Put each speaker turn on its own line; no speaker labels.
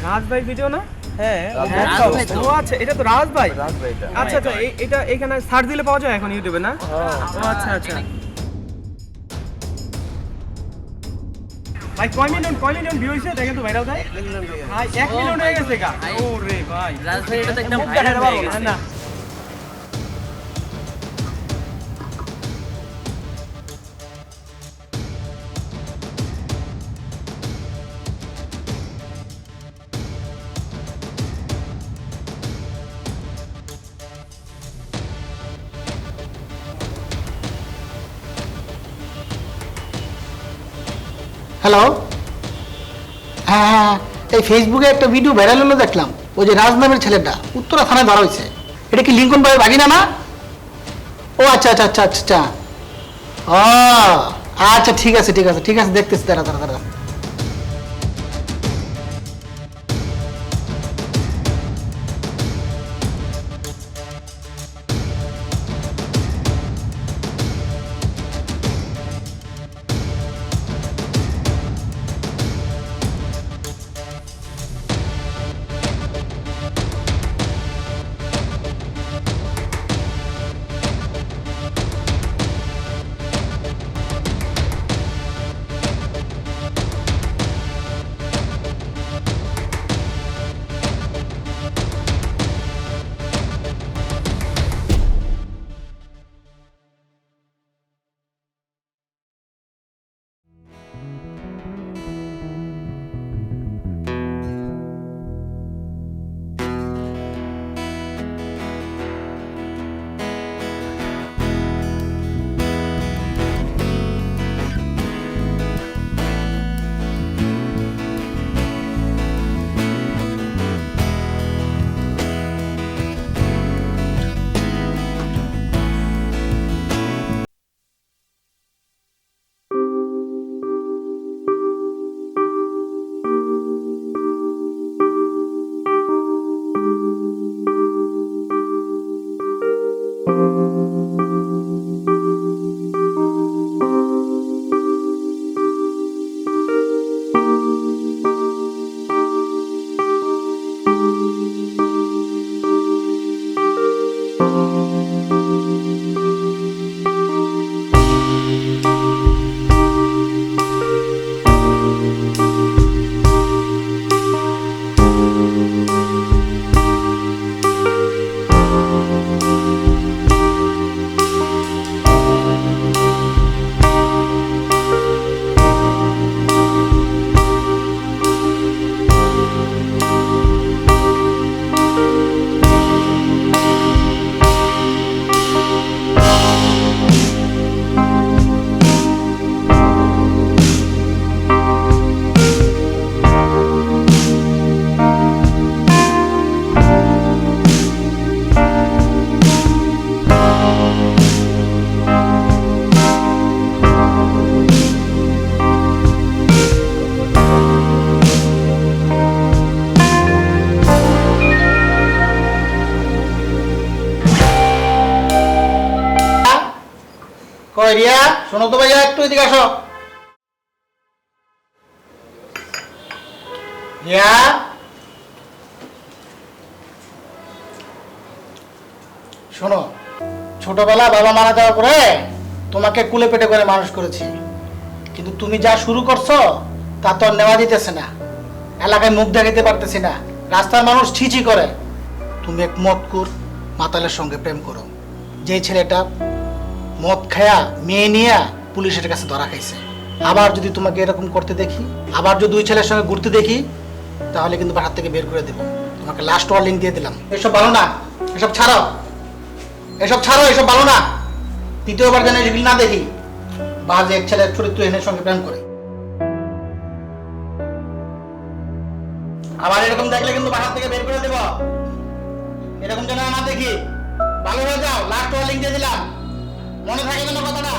রাজ ভাই ভিডিও না?
হ্যাঁ
ও আচ্ছা, এটা তো রাজ ভাই। আচ্ছা আচ্ছা, এটা এখানে সার্চ দিলে পাওয়া যায় এখন ইউটিউবে না? ও আচ্ছা আচ্ছা। ভাই কয় মিলিয়ন ভিউ হইছে দেখেন তো ভাইরাল ভাই? ভাই 1 মিলিয়ন হয়ে গেছে গা। ওরে ভাই
রাজ ভাই এটা তো একদম ভাইরাল হয়ে গেছে।
না
হ্যালো, হ্যাঁ হ্যাঁ, এই ফেসবুকে একটা ভিডিও ভাইরাল হলো দেখলাম, ওই যে রাজ নামের ছেলেটা উত্তরা থানায় ধরা হয়েছে। এটা কি লিঙ্কন ভাইয়ের বাগিনা না? ও আচ্ছা আচ্ছা আচ্ছা আচ্ছা, ও আচ্ছা, ঠিক আছে ঠিক আছে ঠিক আছে, দেখতেছি, দাঁড়া দাঁড়া দাঁড়া। কই রিয়া, শোনো তো ভাইয়া, একটু এদিকে আসো। রিয়া, শোনো, ছোটবেলা বাবা মারা যাওয়ার পরে তোমাকে কুলে পেটে করে মানুষ করেছি, কিন্তু তুমি যা শুরু করছো তা তো আর নেওয়া দিতেছে না। এলাকায় মুখ দেখাতে পারতেছি না, রাস্তার মানুষ ছিছি করে। তুমি এক মদকুর মাতালের সঙ্গে প্রেম করো, যে ছেলেটা মদ খায়া মেয়ে নিয়ে পুলিশের কাছে ধরা খাইছে। আবার যদি তোমাকে এরকম করতে দেখি, আবার যদি দুই ছেলের সঙ্গে ঘুরতে দেখি, তাহলে কিন্তু বাসার থেকে বের করে দেবো। তোমাকে লাস্ট ওয়ার্নিং দিয়ে দিলাম। এসব ভালো না, এসব ছাড়ো, এসব ছাড়ো, এসব ভালো না। দ্বিতীয়বার যেন এগুলি না দেখি, বাজে এক ছেলের চরিত্রহীনের সঙ্গে প্রেম করে। আবার এরকম দেখলে কিন্তু বাসার থেকে বের করে দেবো। এরকম যেন না দেখি। ভালো হয়ে যাও, লাস্ট ওয়ার্নিং দিয়ে দিলাম, মনে থাকে যেন কথাটা।